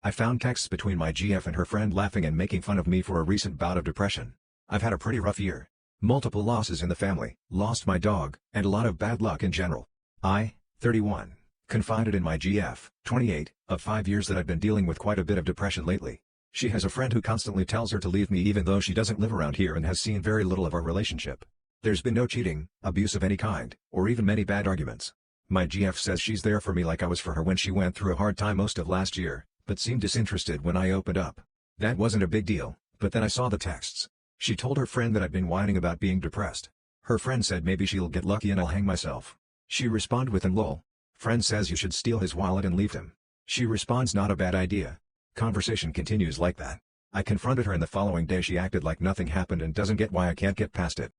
I found texts between my GF and her friend laughing and making fun of me for a recent bout of depression. I've had a pretty rough year. Multiple losses in the family, lost my dog, and a lot of bad luck in general. I, 31, confided in my GF, 28, of 5 years that I've been dealing with quite a bit of depression lately. She has a friend who constantly tells her to leave me even though she doesn't live around here and has seen very little of our relationship. There's been no cheating, abuse of any kind, or even many bad arguments. My GF says she's there for me like I was for her when she went through a hard time most of last year, but seemed disinterested when I opened up. That wasn't a big deal, but then I saw the texts. She told her friend that I'd been whining about being depressed. Her friend said maybe she'll get lucky and I'll hang myself. She responded with an lol. Friend says you should steal his wallet and leave him. She responds not a bad idea. Conversation continues like that. I confronted her and the following day she acted like nothing happened and doesn't get why I can't get past it.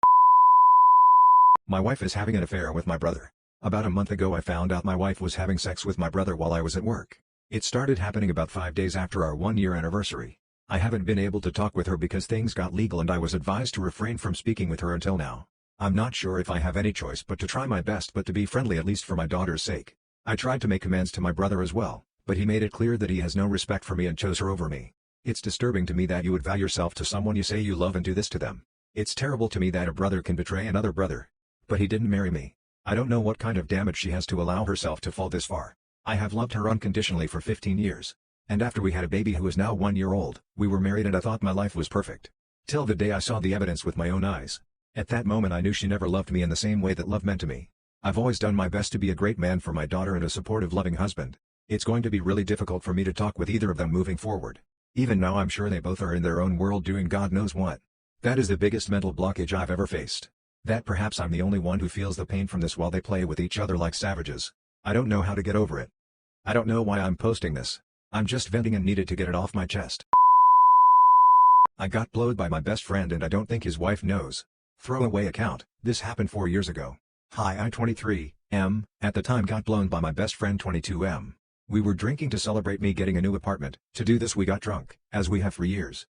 My wife is having an affair with my brother. About a month ago I found out my wife was having sex with my brother while I was at work. It started happening about 5 days after our 1-year anniversary. I haven't been able to talk with her because things got legal and I was advised to refrain from speaking with her until now. I'm not sure if I have any choice but to try my best but to be friendly at least for my daughter's sake. I tried to make amends to my brother as well, but he made it clear that he has no respect for me and chose her over me. It's disturbing to me that you would vow yourself to someone you say you love and do this to them. It's terrible to me that a brother can betray another brother. But he didn't marry me. I don't know what kind of damage she has to allow herself to fall this far. I have loved her unconditionally for 15 years. And after we had a baby who is now 1 year old, we were married and I thought my life was perfect. Till the day I saw the evidence with my own eyes. At that moment I knew she never loved me in the same way that love meant to me. I've always done my best to be a great man for my daughter and a supportive loving husband. It's going to be really difficult for me to talk with either of them moving forward. Even now I'm sure they both are in their own world doing God knows what. That is the biggest mental blockage I've ever faced. That perhaps I'm the only one who feels the pain from this while they play with each other like savages. I don't know how to get over it. I don't know why I'm posting this. I'm just venting and needed to get it off my chest. I got blowed by my best friend and I don't think his wife knows. Throwaway account, this happened 4 years ago. Hi, I 23, M, at the time got blown by my best friend 22M. We were drinking to celebrate me getting a new apartment. To do this we got drunk, as we have for years.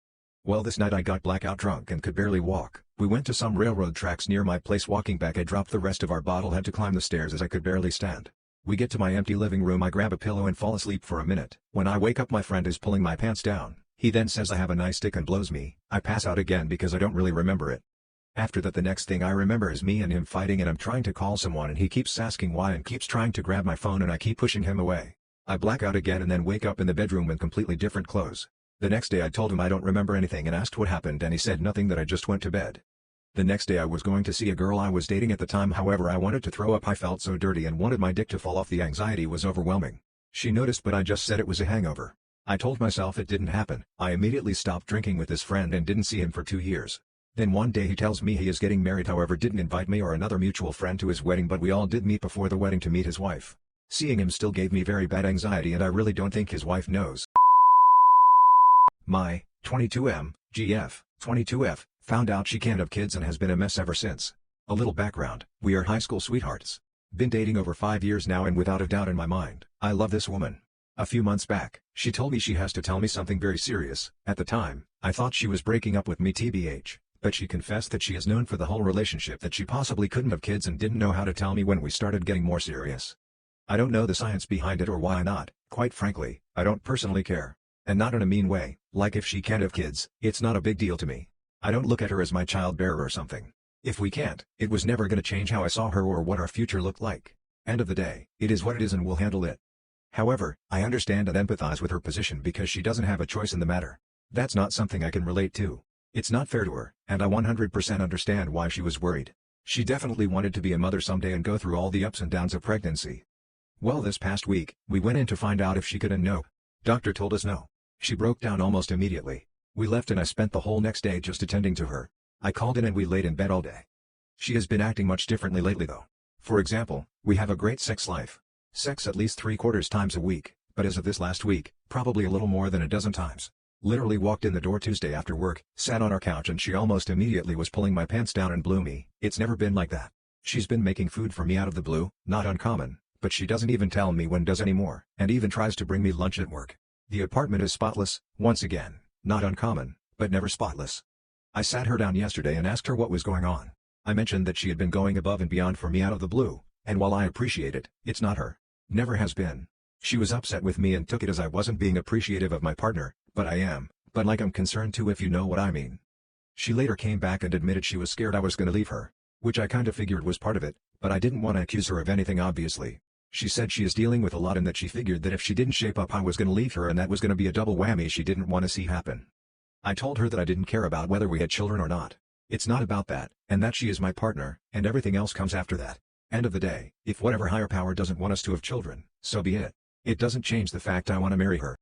Well, this night I got blackout drunk and could barely walk. We went to some railroad tracks near my place. Walking back I dropped the rest of our bottle, had to climb the stairs as I could barely stand. We get to my empty living room, I grab a pillow and fall asleep for a minute. When I wake up my friend is pulling my pants down. He then says I have a nice dick and blows me. I pass out again because I don't really remember it. After that the next thing I remember is me and him fighting and I'm trying to call someone and he keeps asking why and keeps trying to grab my phone and I keep pushing him away. I black out again and then wake up in the bedroom in completely different clothes. The next day I told him I don't remember anything and asked what happened and he said nothing, that I just went to bed. The next day I was going to see a girl I was dating at the time, however I wanted to throw up. I felt so dirty and wanted my dick to fall off. The anxiety was overwhelming. She noticed but I just said it was a hangover. I told myself it didn't happen. I immediately stopped drinking with this friend and didn't see him for 2 years. Then one day he tells me he is getting married, however didn't invite me or another mutual friend to his wedding, but we all did meet before the wedding to meet his wife. Seeing him still gave me very bad anxiety and I really don't think his wife knows. My 22M, GF, 22F, found out she can't have kids and has been a mess ever since. A little background, we are high school sweethearts. Been dating over 5 years now and without a doubt in my mind, I love this woman. A few months back, she told me she has to tell me something very serious. At the time, I thought she was breaking up with me tbh, but she confessed that she has known for the whole relationship that she possibly couldn't have kids and didn't know how to tell me when we started getting more serious. I don't know the science behind it or why not, quite frankly, I don't personally care. And not in a mean way, like if she can't have kids, it's not a big deal to me. I don't look at her as my child bearer or something. If we can't, it was never gonna change how I saw her or what our future looked like. End of the day, it is what it is and we'll handle it. However, I understand and empathize with her position because she doesn't have a choice in the matter. That's not something I can relate to. It's not fair to her, and I 100% understand why she was worried. She definitely wanted to be a mother someday and go through all the ups and downs of pregnancy. Well, this past week, we went in to find out if she could, and no. Doctor told us no. She broke down almost immediately. We left and I spent the whole next day just attending to her. I called in and we laid in bed all day. She has been acting much differently lately though. For example, we have a great sex life. Sex at least 3/4 times a week, but as of this last week, probably a little more than a dozen times. Literally walked in the door Tuesday after work, sat on our couch and she almost immediately was pulling my pants down and blew me. It's never been like that. She's been making food for me out of the blue, not uncommon, but she doesn't even tell me when does anymore, and even tries to bring me lunch at work. The apartment is spotless, once again, not uncommon, but never spotless. I sat her down yesterday and asked her what was going on. I mentioned that she had been going above and beyond for me out of the blue, and while I appreciate it, it's not her. Never has been. She was upset with me and took it as I wasn't being appreciative of my partner, but I am, but like I'm concerned too if you know what I mean. She later came back and admitted she was scared I was gonna leave her. Which I kinda figured was part of it, but I didn't want to accuse her of anything obviously. She said she is dealing with a lot and that she figured that if she didn't shape up I was gonna leave her and that was gonna be a double whammy she didn't want to see happen. I told her that I didn't care about whether we had children or not. It's not about that, and that she is my partner, and everything else comes after that. End of the day, if whatever higher power doesn't want us to have children, so be it. It doesn't change the fact I want to marry her.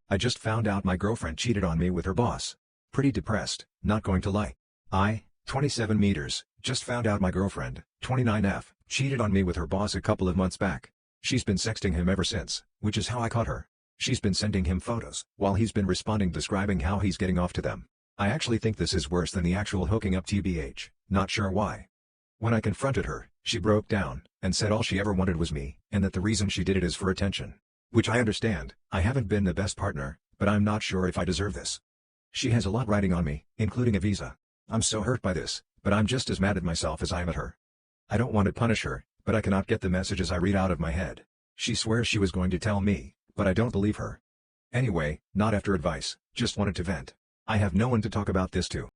I just found out my girlfriend cheated on me with her boss. Pretty depressed, not going to lie. 27 meters, just found out my girlfriend, 29F, cheated on me with her boss a couple of months back. She's been sexting him ever since, which is how I caught her. She's been sending him photos, while he's been responding describing how he's getting off to them. I actually think this is worse than the actual hooking up tbh, not sure why. When I confronted her, she broke down, and said all she ever wanted was me, and that the reason she did it is for attention. Which I understand, I haven't been the best partner, but I'm not sure if I deserve this. She has a lot riding on me, including a visa. I'm so hurt by this, but I'm just as mad at myself as I am at her. I don't want to punish her, but I cannot get the messages I read out of my head. She swears she was going to tell me, but I don't believe her. Anyway, not after advice, just wanted to vent. I have no one to talk about this to.